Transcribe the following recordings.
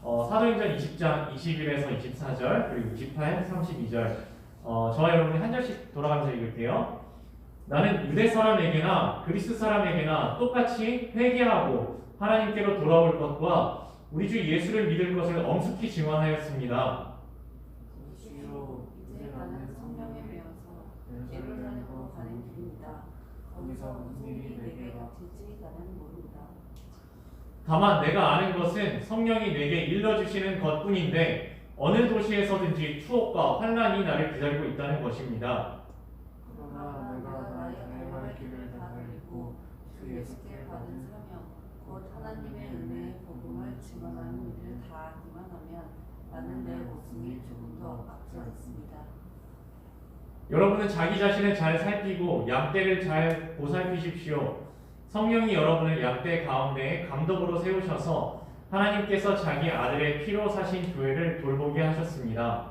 사도행전 20장 21에서 24절 그리고 28, 32절 저와 여러분이 한 절씩 돌아가면서 읽을게요. 나는 유대 사람에게나 그리스 사람에게나 똑같이 회개하고 하나님께로 돌아올 것과 우리 주 예수를 믿을 것을 엄숙히 증언하였습니다. 주로 이제 나는 성령에 매여서 예루살렘으로 가는 길입니다. 거기서 무슨 일이 내게 닥칠지 나는 모른다. 다만 내가 아는 것은 성령이 내게 일러주시는 것뿐인데 어느 도시에서든지 추옥과 환난이 나를 기다리고 있다는 것입니다. 그러나 내가 나의 갈 길을 다 돌리고 주 예수께 받은 사명 곧 하나님의 은혜의 복음을 증언하는 일을 다 하기만 하면 나는 내 목숨이 조금도 아깝지 않습니다. 여러분은 자기 자신을 잘 살피고 양떼를 잘 보살피십시오. 성령이 여러분을 양떼 가운데에 감독으로 세우셔서 하나님께서 자기 아들의 피로 사신 교회를 돌보게 하셨습니다.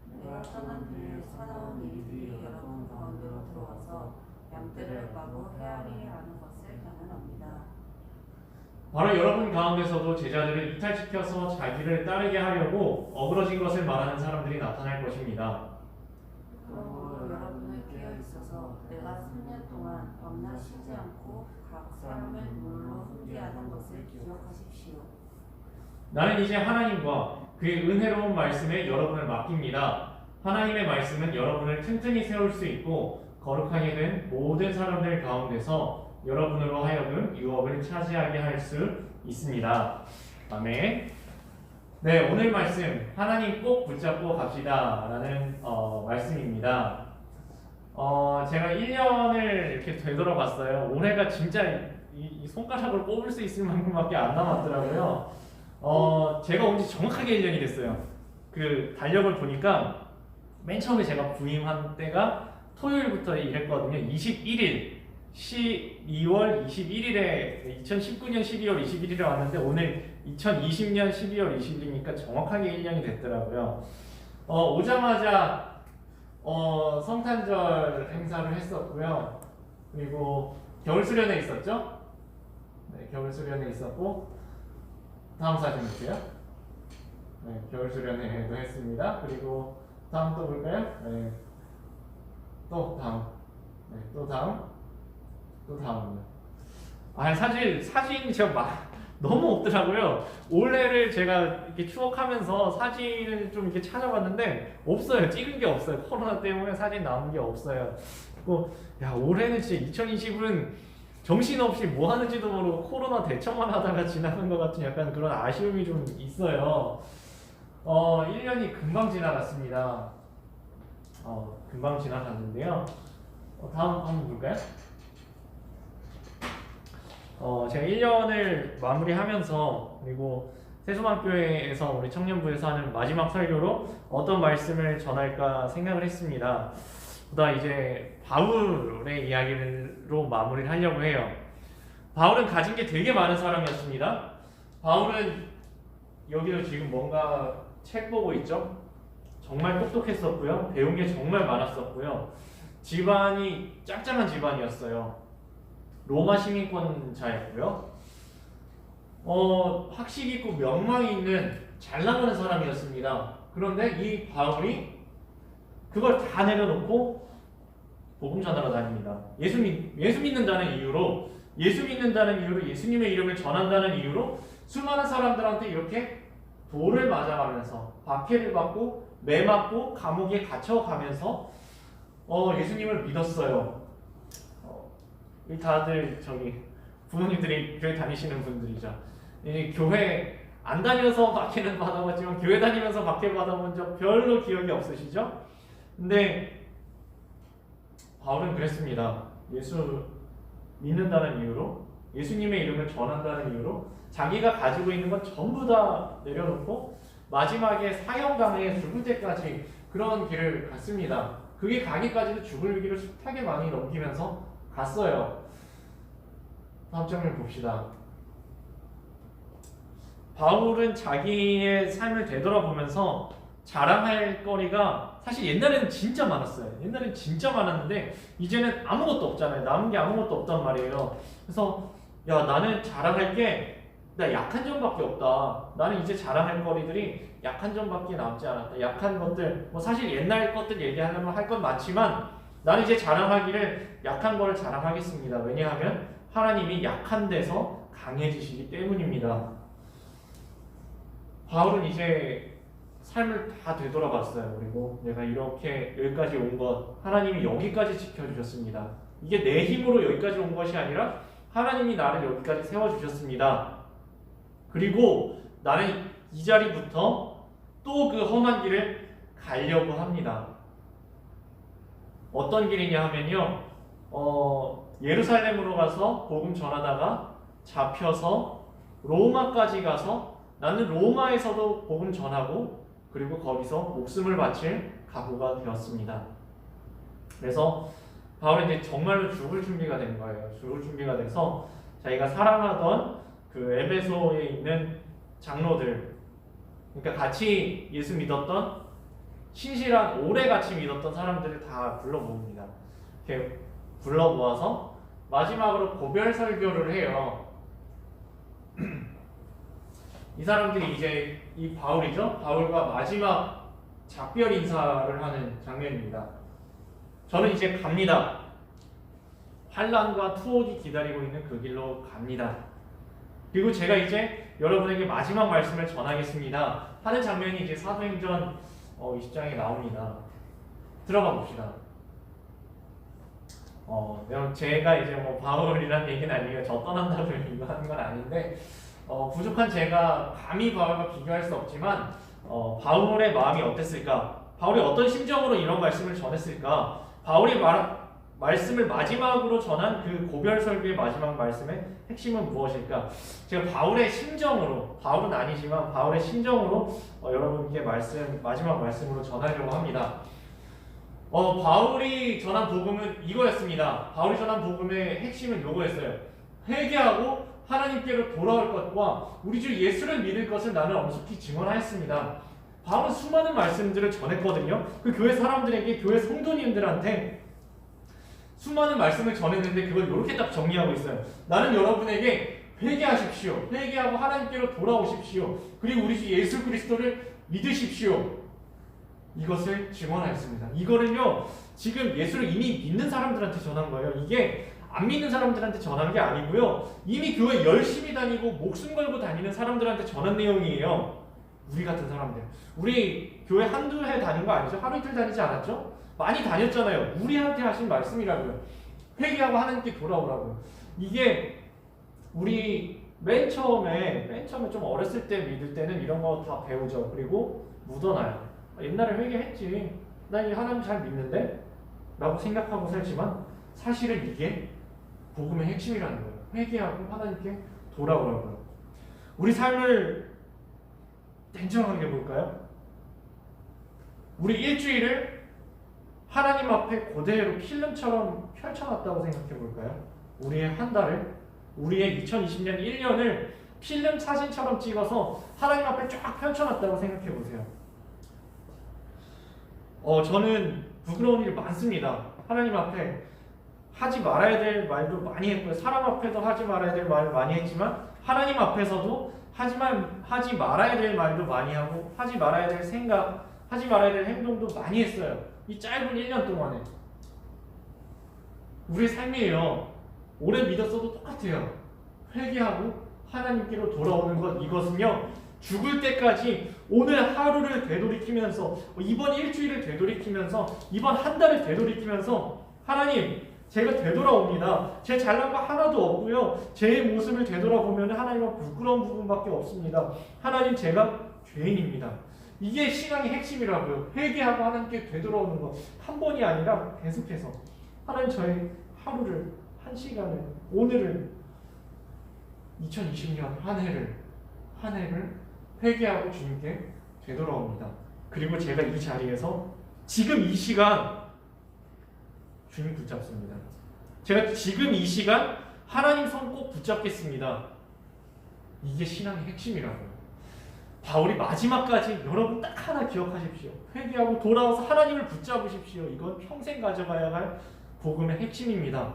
내가 떠난 뒤에 사나운 일들이 여러분 가운데로 들어와서 양떼를 마구 헤아리하는 것을 가능합니다. 바로 여러분 가운데서도 제자들을 이탈시켜서 자기를 따르게 하려고 어그러진 것을 말하는 사람들이 나타날 것입니다. 그러므로 여러분을 깨어 있어서 내가 3년 동안 밤낮 쉬지 않고 각 사람을 눈물로 훈계하는 것을 기억하십시오. 나는 이제 하나님과 그의 은혜로운 말씀에 여러분을 맡깁니다. 하나님의 말씀은 여러분을 튼튼히 세울 수 있고 거룩하게 된 모든 사람들 가운데서 여러분으로 하여금 유업을 차지하게 할 수 있습니다. 아멘. 네, 오늘 말씀 하나님 꼭 붙잡고 갑시다 라는 말씀입니다. 제가 1년을 이렇게 되돌아봤어요. 올해가 진짜 이 손가락으로 꼽을 수 있을 만큼밖에 안 남았더라고요. 제가 온 지 정확하게 1년이 됐어요. 그 달력을 보니까 맨 처음에 제가 부임한 때가 토요일부터 일했거든요. 21일 12월 21일에 2019년 12월 21일에 왔는데 오늘 2020년 12월 20일이니까 정확하게 1년이 됐더라고요. 오자마자 성탄절 행사를 했었고요. 그리고 겨울 수련회 있었죠? 네, 겨울 수련회 있었고 다음 사진 보세요. 네, 겨울 수련회도 했습니다. 그리고 다음 또 볼까요? 네, 또 다음, 네, 또 다음. 또 다음은요. 사진이 제가 너무 없더라고요. 올해를 제가 이렇게 추억하면서 사진을 좀 이렇게 찾아봤는데 없어요. 찍은 게 없어요. 코로나 때문에 사진 나온 게 없어요. 그리고 올해는 진짜 2020은 정신없이 뭐 하는지도 모르고 코로나 대처만 하다가 지나간 것 같은 약간 그런 아쉬움이 좀 있어요. 1년이 금방 지나갔습니다. 금방 지나갔는데요. 다음 한번 볼까요? 제가 1년을 마무리하면서 그리고 세수만교회에서 우리 청년부에서 하는 마지막 설교로 어떤 말씀을 전할까 생각을 했습니다. 보다 이제 바울의 이야기로 마무리를 하려고 해요. 바울은 가진 게 되게 많은 사람이었습니다. 바울은 여기도 지금 뭔가 책 보고 있죠? 정말 똑똑했었고요. 배운 게 정말 많았었고요. 집안이 짱짱한 집안이었어요. 로마 시민권자였고요. 학식 있고 명망이 있는 잘 나가는 사람이었습니다. 그런데 이 바울이 그걸 다 내려놓고 복음 전하러 다닙니다. 예수 믿는다는 이유로 예수님의 이름을 전한다는 이유로 수많은 사람들한테 이렇게 돌을 맞아가면서 박해를 받고 매 맞고 감옥에 갇혀가면서 예수님을 믿었어요. 다들 부모님들이 교회 다니시는 분들이죠. 교회 안 다녀서 박해는 받아봤지만 교회 다니면서 박해 받아본 적 별로 기억이 없으시죠? 근데 바울은 그랬습니다. 예수 믿는다는 이유로 예수님의 이름을 전한다는 이유로 자기가 가지고 있는 건 전부 다 내려놓고 마지막에 사형당해 죽을 때까지 그런 길을 갔습니다. 그게 가기까지도 죽을 길을 숱하게 많이 넘기면서 갔어요. 다음 장면 봅시다. 바울은 자기의 삶을 되돌아보면서 자랑할 거리가 사실 옛날에는 진짜 많았어요. 옛날에는 진짜 많았는데 이제는 아무것도 없잖아요. 남은 게 아무것도 없단 말이에요. 그래서 나는 자랑할 게 나 약한 점밖에 없다. 나는 이제 자랑할 거리들이 약한 점밖에 남지 않았다. 약한 것들, 뭐 사실 옛날 것들 얘기하려면 할 건 많지만 나는 이제 자랑하기를 약한 거를 자랑하겠습니다. 왜냐하면 하나님이 약한 데서 강해지시기 때문입니다. 바울은 이제 삶을 다 되돌아봤어요. 그리고 내가 이렇게 여기까지 온 것, 하나님이 여기까지 지켜주셨습니다. 이게 내 힘으로 여기까지 온 것이 아니라 하나님이 나를 여기까지 세워주셨습니다. 그리고 나는 이 자리부터 또 그 험한 길을 가려고 합니다. 어떤 길이냐 하면요, 예루살렘으로 가서 복음 전하다가 잡혀서 로마까지 가서 나는 로마에서도 복음 전하고 그리고 거기서 목숨을 바칠 각오가 되었습니다. 그래서 바울은 이제 정말로 죽을 준비가 된 거예요. 죽을 준비가 돼서 자기가 사랑하던 그 에베소에 있는 장로들, 그러니까 같이 예수 믿었던 신실한 오래 같이 믿었던 사람들을 다 불러 모읍니다. 이렇게 불러 모아서 마지막으로 고별 설교를 해요. 이 사람들이 이제 이 바울이죠. 바울과 마지막 작별 인사를 하는 장면입니다. 저는 이제 갑니다. 환난과 투옥이 기다리고 있는 그 길로 갑니다. 그리고 제가 이제 여러분에게 마지막 말씀을 전하겠습니다 하는 장면이 이제 사도행전 20장에 나옵니다. 들어가 봅시다. 제가 이제 뭐 바울이란 얘기는 아니에요. 저 떠난다고 이거 하는 건 아닌데 부족한 제가 감히 바울과 비교할 수 없지만 바울의 마음이 어땠을까? 바울이 어떤 심정으로 이런 말씀을 전했을까? 바울이 말씀을 마지막으로 전한 그 고별 설교의 마지막 말씀의 핵심은 무엇일까? 제가 바울의 심정으로, 바울은 아니지만 바울의 심정으로 여러분께 마지막 말씀으로 전하려고 합니다. 바울이 전한 복음은 이거였습니다. 바울이 전한 복음의 핵심은 이거였어요. 회개하고 하나님께로 돌아올 것과 우리 주 예수를 믿을 것을 나는 엄숙히 증언하였습니다. 바울은 수많은 말씀들을 전했거든요. 그 교회 사람들에게, 교회 성도님들한테 수많은 말씀을 전했는데 그걸 이렇게 딱 정리하고 있어요. 나는 여러분에게 회개하십시오. 회개하고 하나님께로 돌아오십시오. 그리고 우리 주 예수 그리스도를 믿으십시오. 이것을 증언하였습니다. 이거는요, 지금 예수를 이미 믿는 사람들한테 전한 거예요. 이게 안 믿는 사람들한테 전한 게 아니고요. 이미 교회 열심히 다니고 목숨 걸고 다니는 사람들한테 전한 내용이에요. 우리 같은 사람들. 우리 교회 한두 해 다닌 거 아니죠? 하루 이틀 다니지 않았죠? 많이 다녔잖아요. 우리한테 하신 말씀이라고요. 회개하고 하나님께 돌아오라고요. 이게 우리 맨 처음에 좀 어렸을 때 믿을 때는 이런 거 다 배우죠. 그리고 묻어놔요. 옛날에 회개했지. 나 이 하나님 잘 믿는데? 라고 생각하고 살지만 사실은 이게 복음의 핵심이라는 거예요. 회개하고 하나님께 돌아오라고요. 우리 삶을 냉정하게 볼까요? 우리 일주일을 하나님 앞에 그대로 필름처럼 펼쳐놨다고 생각해 볼까요? 우리의 한 달을, 우리의 2020년 1년을 필름 사진처럼 찍어서 하나님 앞에 쫙 펼쳐놨다고 생각해 보세요. 저는 부끄러운 일 많습니다. 하나님 앞에 하지 말아야 될 말도 많이 했고요. 사람 앞에도 하지 말아야 될 말 많이 했지만 하나님 앞에서도 하지 말아야 될 말도 많이 하고 하지 말아야 될 생각, 하지 말아야 될 행동도 많이 했어요. 이 짧은 1년 동안에. 우리의 삶이에요. 오래 믿었어도 똑같아요. 회개하고 하나님께로 돌아오는 것, 이것은요, 죽을 때까지 오늘 하루를 되돌이키면서, 이번 일주일을 되돌이키면서, 이번 한 달을 되돌이키면서, 하나님, 제가 되돌아옵니다. 제 잘난 거 하나도 없고요. 제 모습을 되돌아보면 하나님은 부끄러운 부분밖에 없습니다. 하나님, 제가 죄인입니다. 이게 신앙의 핵심이라고요. 회개하고 하나님께 되돌아오는 것. 한 번이 아니라 계속해서. 하나님, 저의 하루를, 한 시간을, 오늘을, 2020년 한 해를 회개하고 주님께 되돌아옵니다. 그리고 제가 이 자리에서 지금 이 시간 주님 붙잡습니다. 제가 지금 이 시간 하나님 손 꼭 붙잡겠습니다. 이게 신앙의 핵심이라고요. 바울이 마지막까지 여러분 딱 하나 기억하십시오. 회개하고 돌아와서 하나님을 붙잡으십시오. 이건 평생 가져가야 할 복음의 핵심입니다.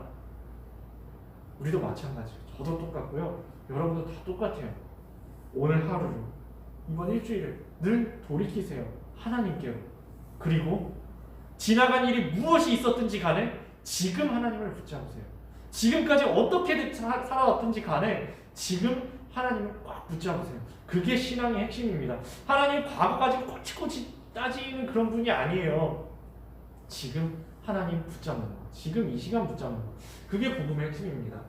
우리도 마찬가지예요. 저도 똑같고요. 여러분도 다 똑같아요. 오늘 하루를, 이번 일주일을 늘 돌이키세요. 하나님께로. 그리고 지나간 일이 무엇이 있었든지 간에 지금 하나님을 붙잡으세요. 지금까지 어떻게 살아왔든지 간에 지금 하나님을 꽉 붙잡으세요. 그게 신앙의 핵심입니다. 하나님 과거까지 꼬치꼬치 따지는 그런 분이 아니에요. 지금 하나님 붙잡는 거, 지금 이 시간 붙잡는 거, 그게 복음의 핵심입니다.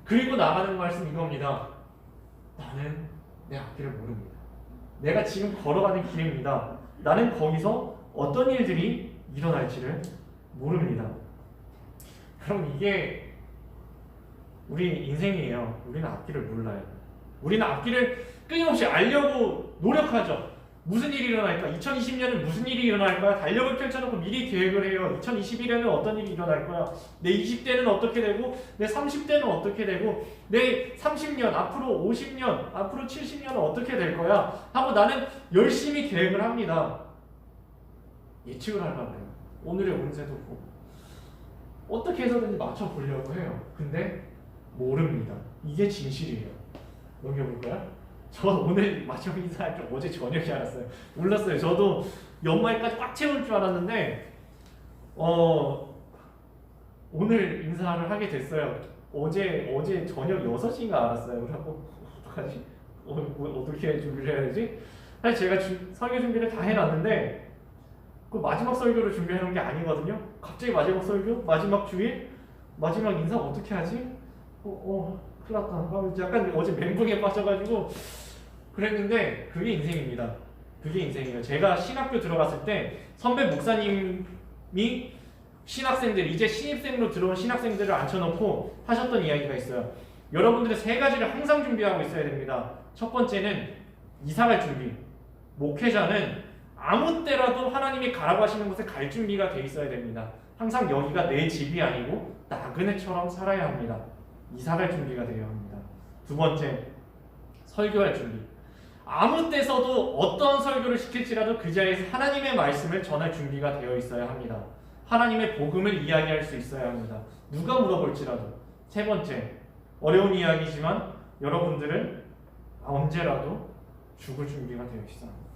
그리고 나가는 말씀 이겁니다. 나는 내 앞길을 모릅니다. 내가 지금 걸어가는 길입니다. 나는 거기서 어떤 일들이 일어날지를 모릅니다. 그럼 이게 우리 인생이에요. 우리는 앞길을 몰라요. 우리는 앞길을 끊임없이 알려고 노력하죠. 무슨 일이 일어날까? 2020년은 무슨 일이 일어날까? 달력을 펼쳐놓고 미리 계획을 해요. 2021년은 어떤 일이 일어날 거야? 내 20대는 어떻게 되고, 내 30대는 어떻게 되고, 내 30년, 앞으로 50년, 앞으로 70년은 어떻게 될 거야? 하고 나는 열심히 계획을 합니다. 예측을 하려고 해요. 오늘의 운세도 보고 어떻게 해서든지 맞춰보려고 해요. 근데 모릅니다. 이게 진실이에요. 넘겨볼까요? 저 오늘 마지막 인사할 줄 어제 저녁에 알았어요. 몰랐어요. 저도 연말까지 꽉 채울 줄 알았는데 오늘 인사를 하게 됐어요. 어제 저녁 6시인가 알았어요. 그래갖고 어떡하지? 어떻게 준비를 해야 되지? 사실 제가 설교 준비를 다 해놨는데 그 마지막 설교를 준비해놓은 게 아니거든요. 갑자기 마지막 설교? 마지막 주일? 마지막 인사 어떻게 하지? 큰일 났다. 약간 어제 멘붕에 빠져가지고 그랬는데 그게 인생입니다. 그게 인생이에요. 제가 신학교 들어갔을 때 선배 목사님이 신학생들, 이제 신입생으로 들어온 신학생들을 앉혀놓고 하셨던 이야기가 있어요. 여러분들은 3가지를 항상 준비하고 있어야 됩니다. 첫 번째는 이사갈 준비. 목회자는 아무 때라도 하나님이 가라고 하시는 곳에 갈 준비가 돼 있어야 됩니다. 항상 여기가 내 집이 아니고 나그네처럼 살아야 합니다. 이사갈 준비가 되어야 합니다. 두 번째, 설교할 준비. 아무 때서도 어떤 설교를 시킬지라도 그 자리에서 하나님의 말씀을 전할 준비가 되어 있어야 합니다. 하나님의 복음을 이야기할 수 있어야 합니다. 누가 물어볼지라도. 세 번째, 어려운 이야기지만 여러분들은 언제라도 죽을 준비가 되어 있어야 합니다.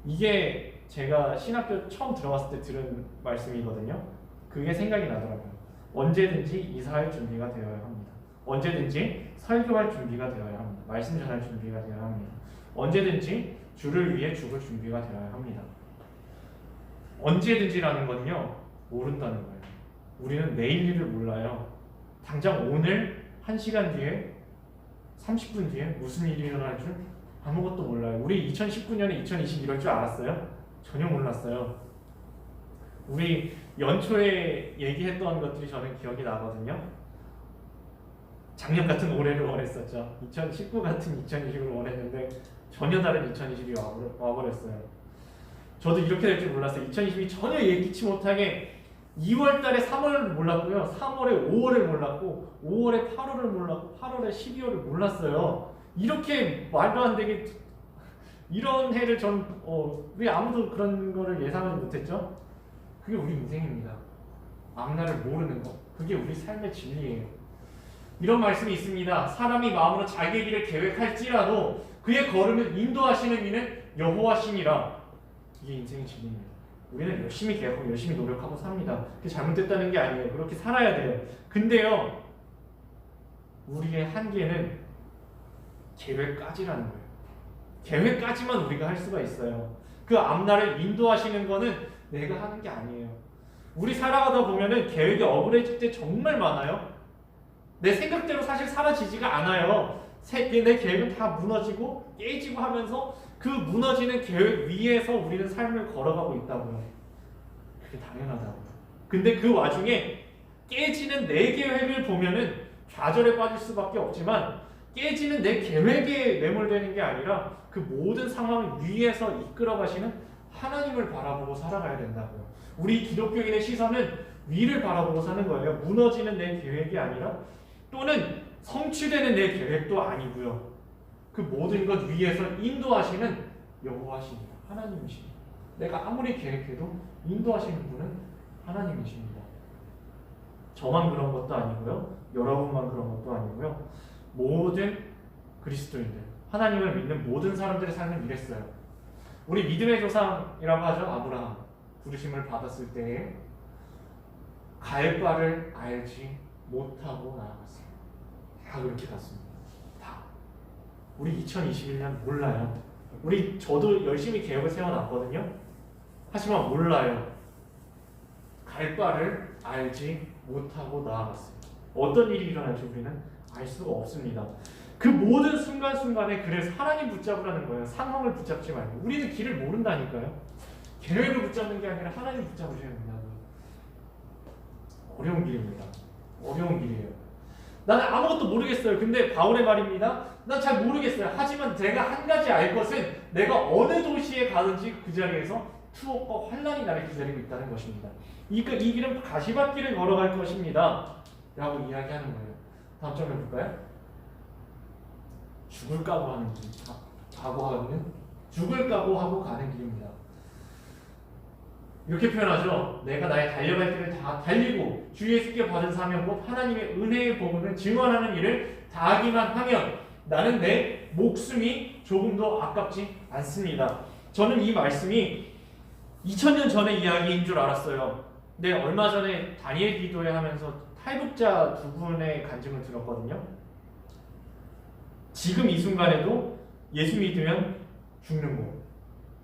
이게 제가 신학교 처음 들어갔을 때 들은 말씀이거든요. 그게 생각이 나더라고요. 언제든지 이사할 준비가 되어야 합니다. 언제든지 설교할 준비가 되어야 합니다. 말씀 전할 준비가 되어야 합니다. 언제든지 주를 위해 죽을 준비가 되어야 합니다. 언제든지라는 건요, 모른다는 거예요. 우리는 내일 일을 몰라요. 당장 오늘 1시간 뒤에 30분 뒤에 무슨 일이 일어날 줄 아무것도 몰라요. 우리 2019년에 2020 이럴 줄 알았어요? 전혀 몰랐어요. 우리 연초에 얘기했던 것들이 저는 기억이 나거든요. 작년 같은 올해를 원했었죠. 2019 같은 2020을 원했는데 전혀 다른 2020이 와버렸어요. 저도 이렇게 될 줄 몰랐어요. 2020이 전혀 예기치 못하게 2월 달에 3월을 몰랐고요. 3월에 5월을 몰랐고 5월에 8월을 몰랐고 8월에 12월을 몰랐어요. 이렇게 말도 안 되게 이런 해를 왜 아무도 그런 거를 예상하지 못했죠? 그게 우리 인생입니다. 앞날을 모르는 거. 그게 우리 삶의 진리예요. 이런 말씀이 있습니다. 사람이 마음으로 자기의 길을 계획할지라도 그의 걸음을 인도하시는 이는 여호와시니라. 이게 인생의 진리입니다. 우리는 열심히 계획하고 열심히 노력하고 삽니다. 그게 잘못됐다는 게 아니에요. 그렇게 살아야 돼요. 근데요, 우리의 한계는 계획까지라는 거예요. 계획까지만 우리가 할 수가 있어요. 그 앞날을 인도하시는 거는 내가 하는 게 아니에요. 우리 살아가다 보면은 계획이 억울해질 때 정말 많아요. 내 생각대로 사실 사라지지가 않아요. 내 계획은 다 무너지고 깨지고 하면서 그 무너지는 계획 위에서 우리는 삶을 걸어가고 있다고요. 그게 당연하다고요. 근데 그 와중에 깨지는 내 계획을 보면은 좌절에 빠질 수밖에 없지만 깨지는 내 계획에 매몰되는 게 아니라 그 모든 상황을 위에서 이끌어 가시는 하나님을 바라보고 살아가야 된다고요. 우리 기독교인의 시선은 위를 바라보고 사는 거예요. 무너지는 내 계획이 아니라 또는 성취되는 내 계획도 아니고요. 그 모든 것 위에서 인도하시는 여호와십니다. 하나님이십니다. 내가 아무리 계획해도 인도하시는 분은 하나님이십니다. 저만 그런 것도 아니고요. 여러분만 그런 것도 아니고요. 모든 그리스도인들, 하나님을 믿는 모든 사람들의 삶은 이랬어요. 우리 믿음의 조상이라고 하죠. 아브라함. 부르심을 받았을 때에 갈 바를 알지 못하고 나아갔어요. 다 그렇게 갔습니다. 다. 우리 2021년 몰라요. 저도 열심히 계획을 세워놨거든요. 하지만 몰라요. 갈 바를 알지 못하고 나아갔어요. 어떤 일이 일어날지 우리는 알 수가 없습니다. 그 모든 순간순간에 그래서 하나님 붙잡으라는 거예요. 상황을 붙잡지 말고. 우리는 길을 모른다니까요. 계획을 붙잡는 게 아니라 하나님 붙잡으셔야 된다고요. 어려운 길입니다. 어려운 길이에요. 나는 아무것도 모르겠어요. 근데 바울의 말입니다. 난 잘 모르겠어요. 하지만 제가 한 가지 알 것은 내가 어느 도시에 가든지 그 자리에서 투옥과 환난이 나를 기다리고 있다는 것입니다. 이 길은 가시밭길을 걸어갈 것입니다. 라고 이야기하는 거예요. 다음 점 해볼까요? 죽을 각오하는 길, 죽을 각오하고 가는 길입니다. 이렇게 표현하죠. 내가 나의 달려갈 길을 다 달리고 주 예수께 받은 사명 곧 하나님의 은혜의 복음을 증언하는 일을 다하기만 하면 나는 내 목숨이 조금도 아깝지 않습니다. 저는 이 말씀이 2000년 전의 이야기인 줄 알았어요. 근데 얼마 전에 다니엘 기도회 하면서 탈북자 두 분의 간증을 들었거든요. 지금 이 순간에도 예수 믿으면 죽는 것,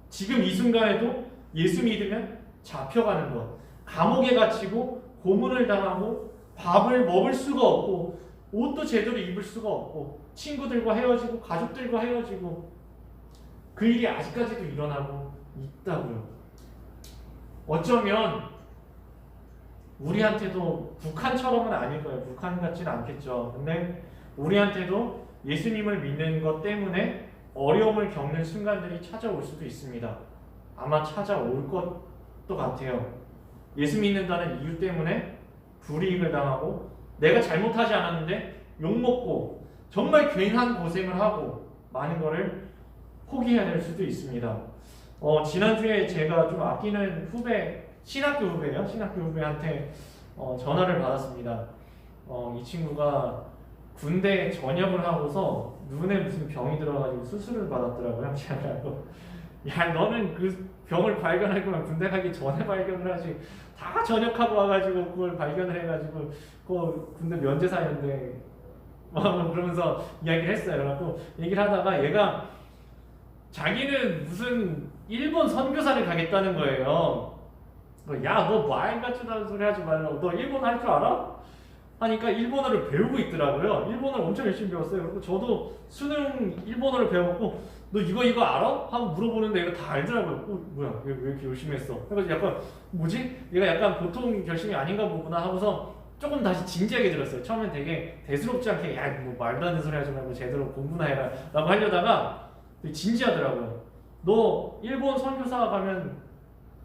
지금 이 순간에도 예수 믿으면 잡혀가는 것, 감옥에 갇히고 고문을 당하고 밥을 먹을 수가 없고 옷도 제대로 입을 수가 없고 친구들과 헤어지고 가족들과 헤어지고 그 일이 아직까지도 일어나고 있다고요. 어쩌면 우리한테도 북한처럼은 아닐 거예요. 북한 같지는 않겠죠. 근데 우리한테도 예수님을 믿는 것 때문에 어려움을 겪는 순간들이 찾아올 수도 있습니다. 아마 찾아올 것도 같아요. 예수 믿는다는 이유 때문에 불이익을 당하고 내가 잘못하지 않았는데 욕먹고 정말 괜한 고생을 하고 많은 거를 포기해야 될 수도 있습니다. 지난주에 제가 좀 아끼는 후배, 신학교 후배예요. 신학교 후배한테 전화를 받았습니다. 이 친구가 군대 전역을 하고서 눈에 무슨 병이 들어가지고 수술을 받았더라고요. 야, 너는 그 병을 발견할 거면 군대 가기 전에 발견을 하지. 다 전역하고 와가지고 그걸 발견을 해가지고 그 군대 면제사였는데 그러면서 이야기를 했어요. 그래갖고 얘기를 하다가 얘가 자기는 무슨 일본 선교사를 가겠다는 거예요. 야, 너 말 같지도 않은 소리 하지 말라고. 너 일본어 할 줄 알아? 하니까 일본어를 배우고 있더라고요. 일본어를 엄청 열심히 배웠어요. 그리고 저도 수능 일본어를 배웠고 너 이거 알아? 하고 물어보는데 얘가 다 알더라고요. 뭐야, 왜 이렇게 열심히 했어? 그래서 약간 뭐지? 얘가 약간 보통 결심이 아닌가 보구나 하고서 조금 다시 진지하게 들었어요. 처음엔 되게 대수롭지 않게 야, 뭐 말도 안 되는 소리 하지 말고 제대로 공부나 해라 라고 하려다가 되게 진지하더라고요. 너 일본 선교사 가면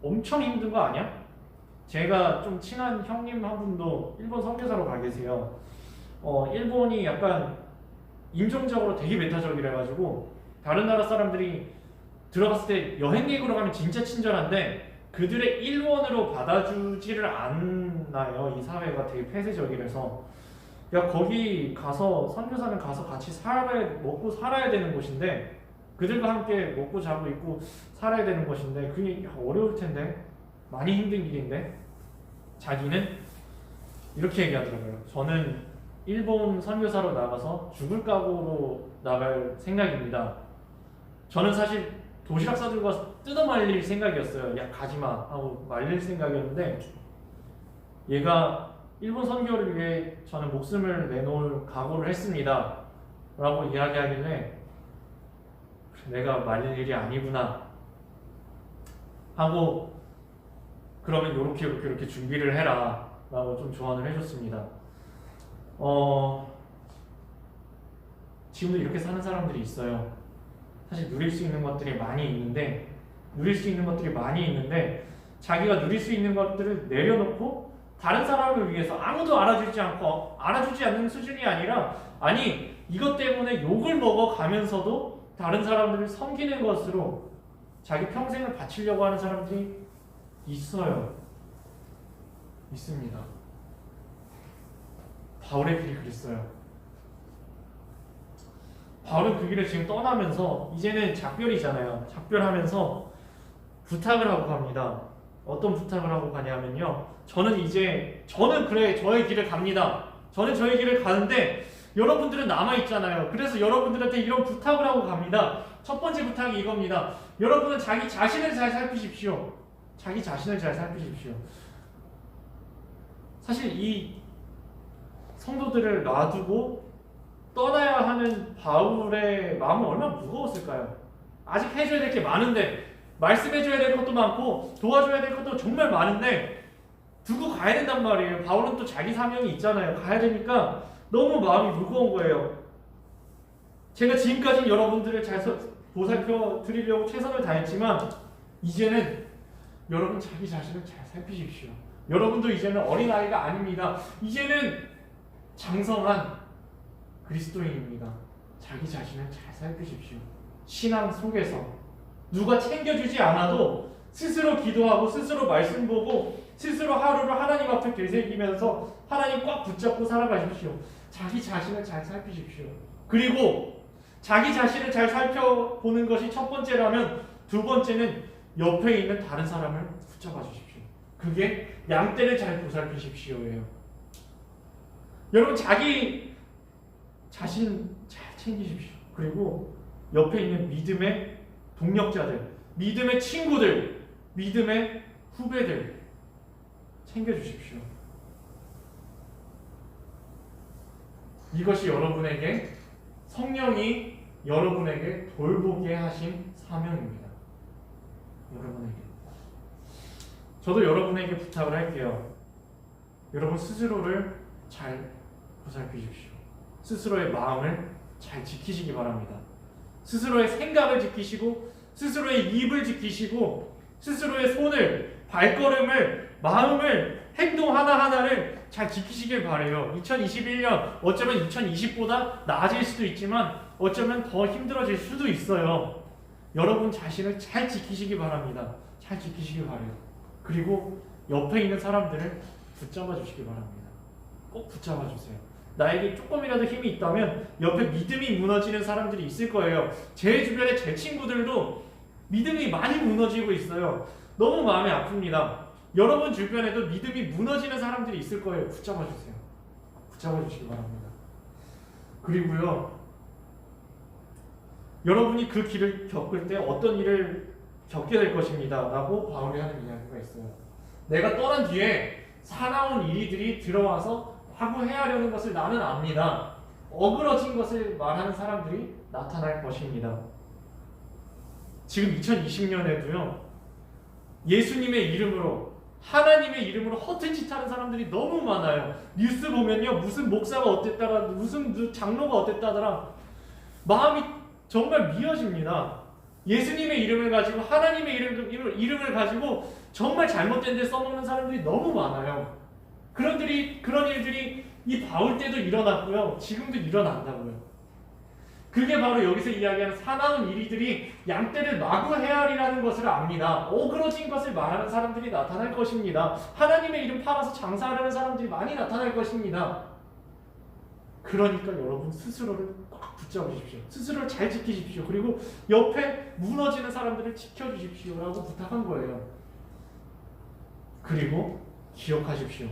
엄청 힘든 거 아니야? 제가 좀 친한 형님 한 분도 일본 선교사로 가 계세요. 일본이 약간 인종적으로 되게 배타적이라가지고 다른 나라 사람들이 들어갔을 때 여행객으로 가면 진짜 친절한데 그들의 일본으로 받아주지를 않나요. 이 사회가 되게 폐쇄적이라서 야, 거기 가서 선교사는 가서 같이 먹고 살아야 되는 곳인데 그들과 함께 먹고 자고 있고 살아야 되는 것인데 그게 어려울 텐데 많이 힘든 길인데 자기는 이렇게 얘기하더라고요. 저는 일본 선교사로 나가서 죽을 각오로 나갈 생각입니다. 저는 사실 도시락 싸들고 가서 뜯어 말릴 생각이었어요. 야, 가지마 하고 말릴 생각이었는데 얘가 일본 선교를 위해 저는 목숨을 내놓을 각오를 했습니다 라고 이야기하길래 내가 말릴 일이 아니구나 하고 그러면 이렇게 준비를 해라 라고 좀 조언을 해줬습니다. 지금도 이렇게 사는 사람들이 있어요. 사실 누릴 수 있는 것들이 많이 있는데 자기가 누릴 수 있는 것들을 내려놓고 다른 사람을 위해서 아무도 알아주지 않는 수준이 아니라 이것 때문에 욕을 먹어가면서도 다른 사람들을 섬기는 것으로 자기 평생을 바치려고 하는 사람들이 있습니다. 바울의 길이 그랬어요. 바울은 그 길을 지금 떠나면서 이제는 작별이잖아요. 작별하면서 부탁을 하고 갑니다. 어떤 부탁을 하고 가냐면요. 저는 그래 저의 길을 갑니다. 저는 저의 길을 가는데 여러분들은 남아있잖아요. 그래서 여러분들한테 이런 부탁을 하고 갑니다. 첫 번째 부탁이 이겁니다. 여러분은 자기 자신을 잘 살피십시오. 자기 자신을 잘 살피십시오. 사실 이 성도들을 놔두고 떠나야 하는 바울의 마음은 얼마나 무거웠을까요? 아직 해줘야 될 게 많은데, 말씀해줘야 될 것도 많고 도와줘야 될 것도 정말 많은데 두고 가야 된단 말이에요. 바울은 또 자기 사명이 있잖아요. 가야 되니까 너무 마음이 무거운 거예요. 제가 지금까지 여러분들을 잘 보살펴 드리려고 최선을 다했지만 이제는 여러분 자기 자신을 잘 살피십시오. 여러분도 이제는 어린아이가 아닙니다. 이제는 장성한 그리스도인입니다. 자기 자신을 잘 살피십시오. 신앙 속에서 누가 챙겨주지 않아도 스스로 기도하고 스스로 말씀 보고 스스로 하루를 하나님 앞에 되새기면서 하나님 꽉 붙잡고 살아가십시오. 자기 자신을 잘 살피십시오. 그리고 자기 자신을 잘 살펴보는 것이 첫 번째라면 두 번째는 옆에 있는 다른 사람을 붙잡아 주십시오. 그게 양떼를 잘 보살피십시오예요. 여러분 자기 자신 잘 챙기십시오. 그리고 옆에 있는 믿음의 동력자들, 믿음의 친구들, 믿음의 후배들 챙겨주십시오. 이것이 여러분에게 성령이 여러분에게 돌보게 하신 사명입니다. 여러분에게. 저도 여러분에게 부탁을 할게요. 여러분 스스로를 잘 보살피십시오. 스스로의 마음을 잘 지키시기 바랍니다. 스스로의 생각을 지키시고 스스로의 입을 지키시고 스스로의 손을, 발걸음을, 마음을, 행동 하나하나를 잘 지키시길 바라요. 2021년 어쩌면 2020보다 나아질 수도 있지만 어쩌면 더 힘들어질 수도 있어요. 여러분 자신을 잘 지키시기 바랍니다. 잘 지키시길 바라요. 그리고 옆에 있는 사람들을 붙잡아 주시기 바랍니다. 꼭 붙잡아 주세요. 나에게 조금이라도 힘이 있다면 옆에 믿음이 무너지는 사람들이 있을 거예요. 제 주변에 제 친구들도 믿음이 많이 무너지고 있어요. 너무 마음이 아픕니다. 여러분 주변에도 믿음이 무너지는 사람들이 있을 거예요. 붙잡아 주세요. 붙잡아 주시기 바랍니다. 그리고요, 여러분이 그 길을 겪을 때 어떤 일을 겪게 될 것입니다 라고 바울이 하는 이야기가 있어요. 내가 떠난 뒤에 사나운 이리들이 들어와서 하고 헤아려는 것을 나는 압니다. 어그러진 것을 말하는 사람들이 나타날 것입니다. 지금 2020년에도요, 예수님의 이름으로, 하나님의 이름으로 허튼 짓 하는 사람들이 너무 많아요. 뉴스 보면요, 무슨 목사가 어땠다라, 무슨 장로가 어땠다더라, 마음이 정말 미어집니다. 예수님의 이름을 가지고, 하나님의 이름을 가지고 정말 잘못된 데 써먹는 사람들이 너무 많아요. 그런 일들이 이 바울 때도 일어났고요, 지금도 일어난다고요. 그게 바로 여기서 이야기하는 사나운 이리들이 양떼를 마구 헤아리라는 것을 압니다. 어그러진 것을 말하는 사람들이 나타날 것입니다. 하나님의 이름 팔아서 장사하려는 사람들이 많이 나타날 것입니다. 그러니까 여러분 스스로를 꽉 붙잡으십시오. 스스로를 잘 지키십시오. 그리고 옆에 무너지는 사람들을 지켜주십시오 라고 부탁한 거예요. 그리고 기억하십시오.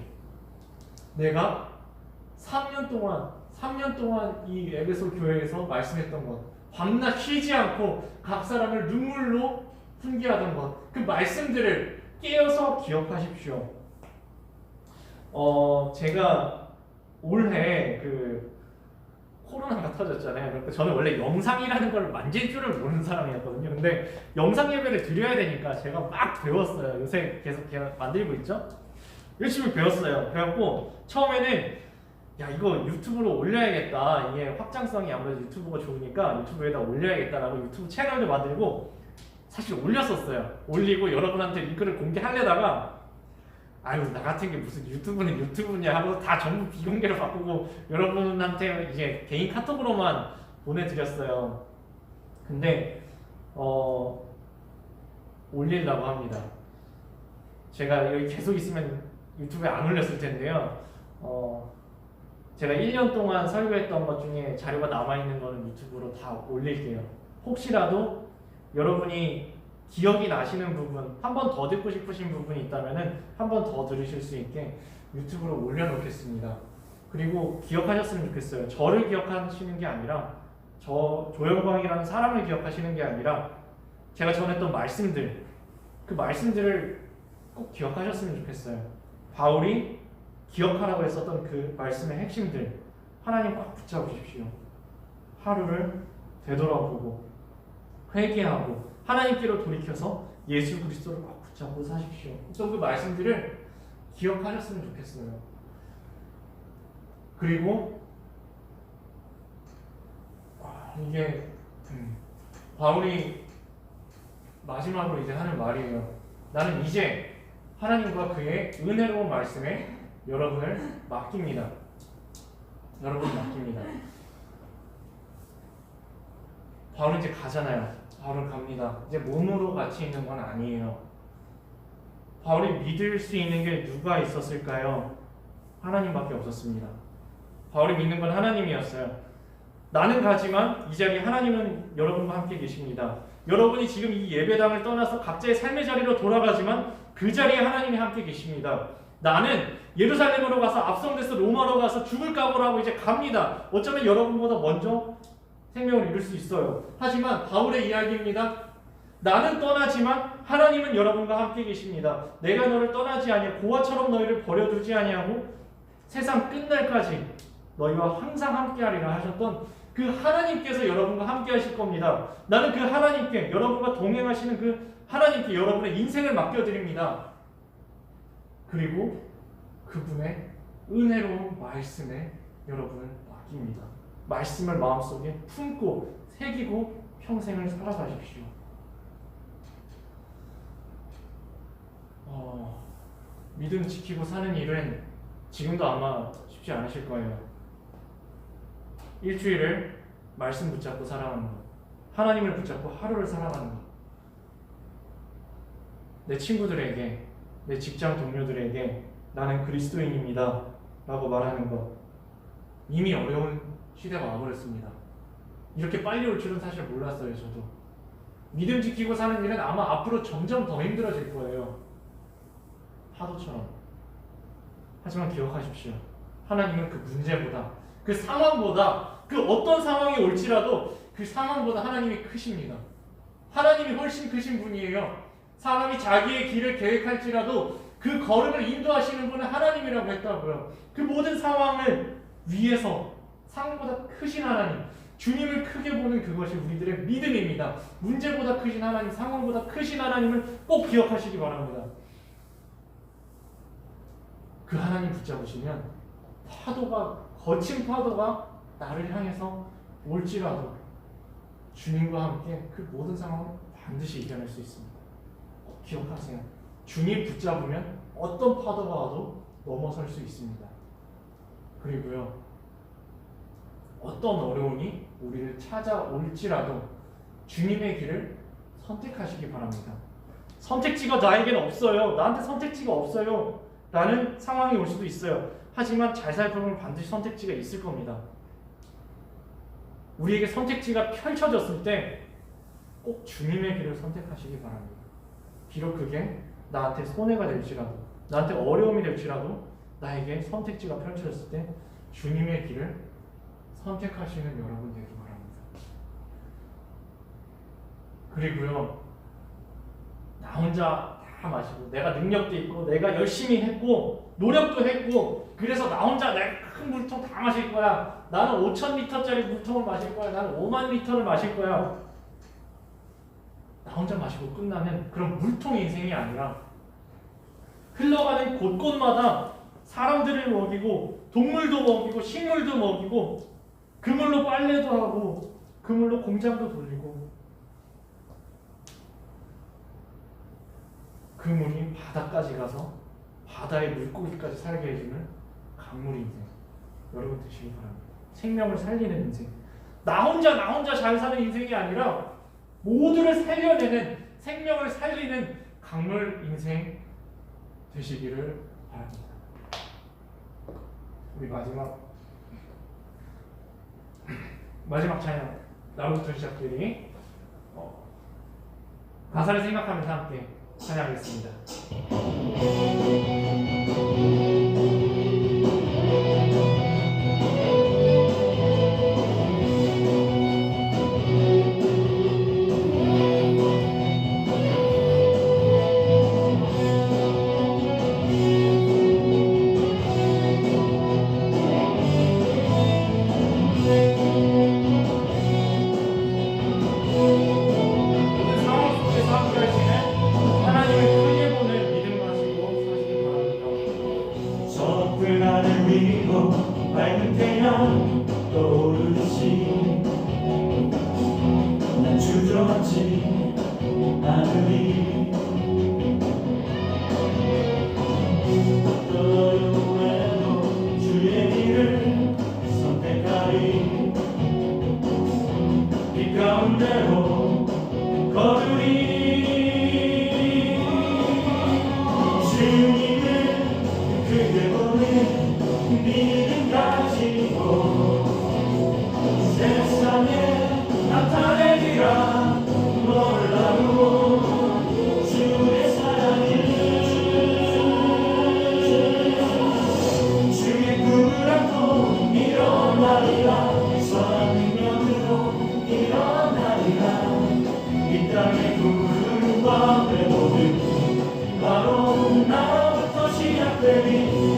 내가 3년 동안 이 에베소 교회에서 말씀했던 것, 밤낮 쉬지 않고 각 사람을 눈물로 훈계하던 것, 그 말씀들을 깨어서 기억하십시오. 제가 올해 그 코로나가 터졌잖아요. 그러니까 저는 원래 영상이라는 걸 만질 줄을 모르는 사람이었거든요. 근데 영상 예배를 드려야 되니까 제가 막 배웠어요. 요새 계속 만들고 있죠. 열심히 배웠어요. 그래갖고 처음에는 야, 이거 유튜브로 올려야겠다. 이게 확장성이 아무래도 유튜브가 좋으니까 유튜브에다 올려야겠다라고 유튜브 채널도 만들고 사실 올렸었어요. 올리고 여러분한테 링크를 공개하려다가 아유, 나 같은 게 무슨 유튜브는 유튜브냐 하고 다 전부 비공개로 바꾸고 여러분한테 이제 개인 카톡으로만 보내드렸어요. 근데 올리려고 합니다. 제가 여기 계속 있으면 유튜브에 안 올렸을 텐데요. 제가 1년 동안 설교했던 것 중에 자료가 남아있는 거는 유튜브로 다 올릴게요. 혹시라도 여러분이 기억이 나시는 부분, 한 번 더 듣고 싶으신 부분이 있다면 한 번 더 들으실 수 있게 유튜브로 올려놓겠습니다. 그리고 기억하셨으면 좋겠어요. 저를 기억하시는 게 아니라 저 조영광이라는 사람을 기억하시는 게 아니라 제가 전했던 말씀들, 그 말씀들을 꼭 기억하셨으면 좋겠어요. 바울이 기억하라고 했었던 그 말씀의 핵심들 하나님 꽉 붙잡으십시오. 하루를 되돌아보고 회개하고 하나님께로 돌이켜서 예수 그리스도를 꽉 붙잡고 사십시오. 또 그 말씀들을 기억하셨으면 좋겠어요. 그리고 이게 바울이 마지막으로 이제 하는 말이에요. 나는 이제 하나님과 그의 은혜로운 말씀에 여러분을 맡깁니다. 여러분을 맡깁니다. 바울은 이제 가잖아요. 바울은 갑니다. 이제 몸으로 같이 있는 건 아니에요. 바울이 믿을 수 있는 게 누가 있었을까요? 하나님밖에 없었습니다. 바울이 믿는 건 하나님이었어요. 나는 가지만 이 자리에 하나님은 여러분과 함께 계십니다. 여러분이 지금 이 예배당을 떠나서 각자의 삶의 자리로 돌아가지만 그 자리에 하나님이 함께 계십니다. 나는 예루살렘으로 가서 압송돼서 로마로 가서 죽을 각오로 하고 이제 갑니다. 어쩌면 여러분보다 먼저 생명을 이룰 수 있어요. 하지만 바울의 이야기입니다. 나는 떠나지만 하나님은 여러분과 함께 계십니다. 내가 너를 떠나지 아니하고 고아처럼 너희를 버려두지 아니하고 세상 끝날까지 너희와 항상 함께하리라 하셨던 그 하나님께서 여러분과 함께 하실 겁니다. 나는 그 하나님께, 여러분과 동행하시는 그 하나님께 여러분의 인생을 맡겨드립니다. 그리고 그분의 은혜로운 말씀에 여러분을 맡깁니다. 말씀을 마음속에 품고 새기고 평생을 살아가십시오. 믿음 지키고 사는 일은 지금도 아마 쉽지 않으실 거예요. 일주일을 말씀 붙잡고 살아가는 것, 하나님을 붙잡고 하루를 살아가는 것, 내 친구들에게, 내 직장 동료들에게 나는 그리스도인입니다 라고 말하는 것, 이미 어려운 시대가 와버렸습니다. 이렇게 빨리 올 줄은 사실 몰랐어요. 저도 믿음 지키고 사는 일은 아마 앞으로 점점 더 힘들어질 거예요. 파도처럼. 하지만 기억하십시오. 하나님은 그 문제보다, 그 상황보다, 그 어떤 상황이 올지라도 그 상황보다 하나님이 크십니다. 하나님이 훨씬 크신 분이에요. 사람이 자기의 길을 계획할지라도 그 걸음을 인도하시는 분은 하나님이라고 했다고요. 그 모든 상황을 위해서 상황보다 크신 하나님, 주님을 크게 보는 그것이 우리들의 믿음입니다. 문제보다 크신 하나님, 상황보다 크신 하나님을 꼭 기억하시기 바랍니다. 그 하나님 붙잡으시면 거친 파도가 나를 향해서 올지라도 주님과 함께 그 모든 상황을 반드시 이겨낼 수 있습니다. 꼭 기억하세요. 주님 붙잡으면 어떤 파도가 와도 넘어설 수 있습니다. 그리고요, 어떤 어려움이 우리를 찾아올지라도 주님의 길을 선택하시기 바랍니다. 선택지가 나에게는 없어요. 나한테 선택지가 없어요 라는 상황이 올 수도 있어요. 하지만 잘 살펴보면 반드시 선택지가 있을 겁니다. 우리에게 선택지가 펼쳐졌을 때 꼭 주님의 길을 선택하시기 바랍니다. 비록 그게 나한테 손해가 될지라도, 나한테 어려움이 될지라도 나에게 선택지가 펼쳐졌을 때 주님의 길을 선택하시는 여러분 되기 바랍니다. 그리고요, 나 혼자 다 마시고, 내가 능력도 있고, 내가 열심히 했고, 노력도 했고, 그래서 나 혼자 내 큰 물통 다 마실 거야. 나는 5,000리터짜리 물통을 마실 거야. 나는 5만 리터를 마실 거야. 나 혼자 마시고 끝나면 그런 물통의 인생이 아니라 흘러가는 곳곳마다 사람들을 먹이고, 동물도 먹이고, 식물도 먹이고, 그물로 빨래도 하고, 그물로 공장도 돌리고, 그 물이 바다까지 가서 바다의 물고기까지 살게 해주는 강물 인생 여러분 되시기 바랍니다. 생명을 살리는 인생, 나 혼자 잘 사는 인생이 아니라 모두를 살려내는, 생명을 살리는 강물 인생 되시기를 바랍니다. 우리 마지막 마지막 찬양 나부터 시작되니 가사를 생각하면서 함께 찬양하겠습니다. 밝은 태양 떠오르듯이 난 주저앉지 않으리. 어떤 어려움에도 주의 길을 선택하리. 빛 가운데로 걸으리. 주님을 크게 보는 믿음 가지고 세상에 나타내리라. 놀라운 주의 사랑을 주의 꿈을 안고 일어나리라. 선한 능력으로 일어나리라. 이 땅의 구름과 회복은 바로 나로부터 시작되리.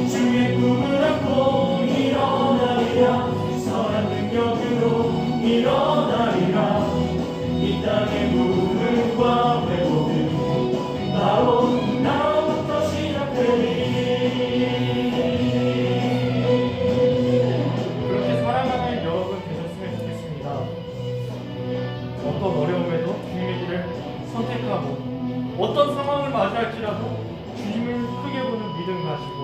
주의 꿈을 안고 일어나리라. 선한 능력으로 일어나리라. 이 땅의 부흥과 회복은 바로 나로부터 시작되리. 그렇게 사랑하는 여러분 되셨으면 좋겠습니다. 어떤 어려움에도 주님의 길을 선택하고 어떤 상황을 맞이할지라도 주님을 크게 보는 믿음 가지고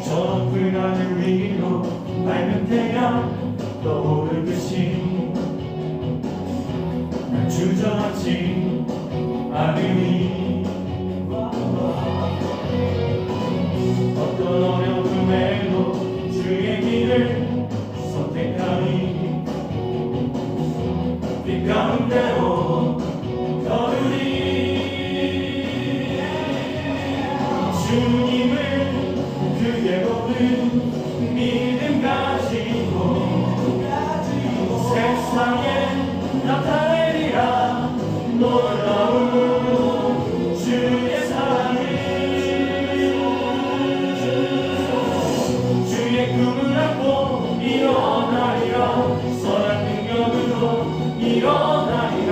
저 높은 하늘 위로 밝은 태양 떠오르듯이 난 주저앉지 않으리. 어떤 어려움에도 주의 길을 선택하리. 빛 가운데로 걸으리. 주님을 크게 보는 믿음 가지고 세상에 나타내리라. 놀라운 주의 사랑을 주의 꿈을 안고 일어나리라. 선한 능력으로 일어나리라.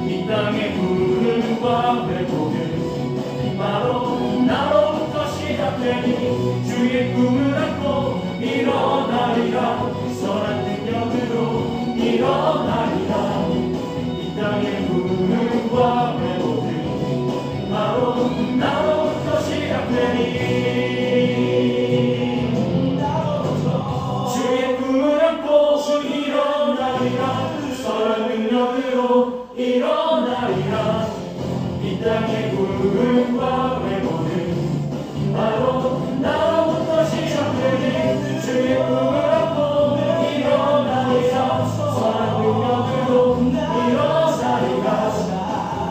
이 땅의 부흥과 회복은 바로 나로부터 시작되니. 주의 꿈을 안고 일어나리라. 선한 능력으로 일어나리라. 이 땅의 부흥과 회복은 바로 나로부터 시작되니. 주의 꿈을 안고 일어나리라. 선한 능력으로 일어나리라. 이 땅의 부흥과 회복은 바로 나로부터 시작되니. 주의 꿈을 안고 일어나리라. 선한 능력으로 일어나리라.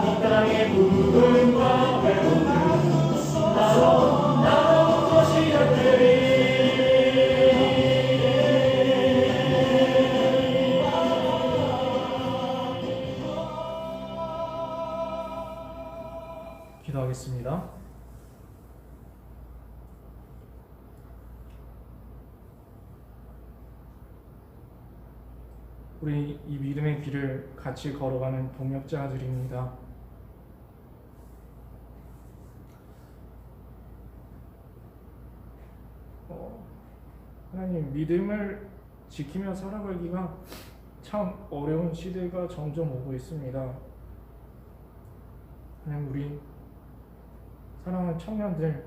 이 땅의 부흥과 회복은 바로 나로부터 시작되니. 기도하겠습니다. 우리 이 믿음의 길을 같이 걸어가는 동역자들입니다. 하나님, 믿음을 지키며 살아가기가 참 어려운 시대가 점점 오고 있습니다. 하나님, 우리 사랑하는 청년들,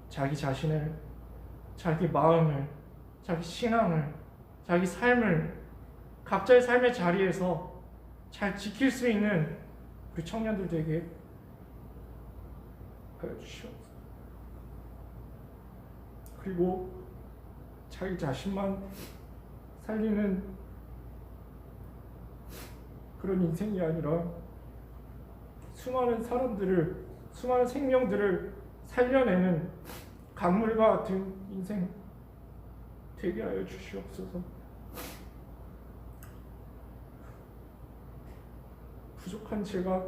자기 자신을, 자기 마음을, 자기 신앙을, 자기 삶을 각자의 삶의 자리에서 잘 지킬 수 있는 우리 청년들 되게 하여 주시옵소서. 그리고 자기 자신만 살리는 그런 인생이 아니라 수많은 사람들을, 수많은 생명들을 살려내는 강물과 같은 인생 되게 하여 주시옵소서. 부족한 제가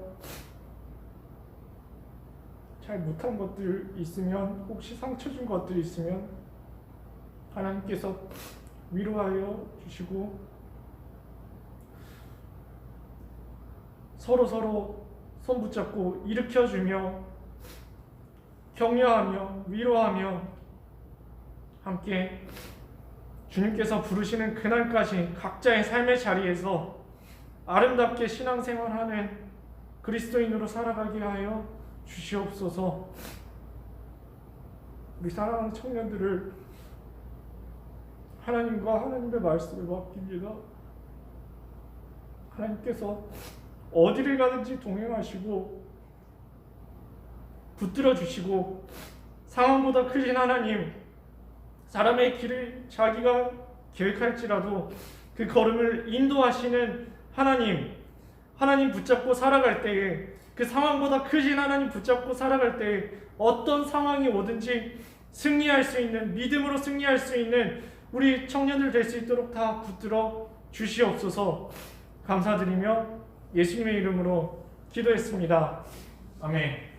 잘 못한 것들 있으면, 혹시 상처 준 것들 있으면 하나님께서 위로하여 주시고 서로 손 붙잡고 일으켜주며 격려하며 위로하며 함께 주님께서 부르시는 그날까지 각자의 삶의 자리에서 아름답게 신앙생활하는 그리스도인으로 살아가게 하여 주시옵소서. 우리 사랑하는 청년들을 하나님과 하나님의 말씀을 맡깁니다. 하나님께서 어디를 가든지 동행하시고 붙들어 주시고 상황보다 크신 하나님, 사람의 길을 자기가 계획할지라도 그 걸음을 인도하시는 하나님 붙잡고 살아갈 때에, 그 상황보다 크신 하나님 붙잡고 살아갈 때에 어떤 상황이 오든지 승리할 수 있는, 믿음으로 승리할 수 있는 우리 청년들 될 수 있도록 다 붙들어 주시옵소서. 감사드리며 예수님의 이름으로 기도했습니다. 아멘.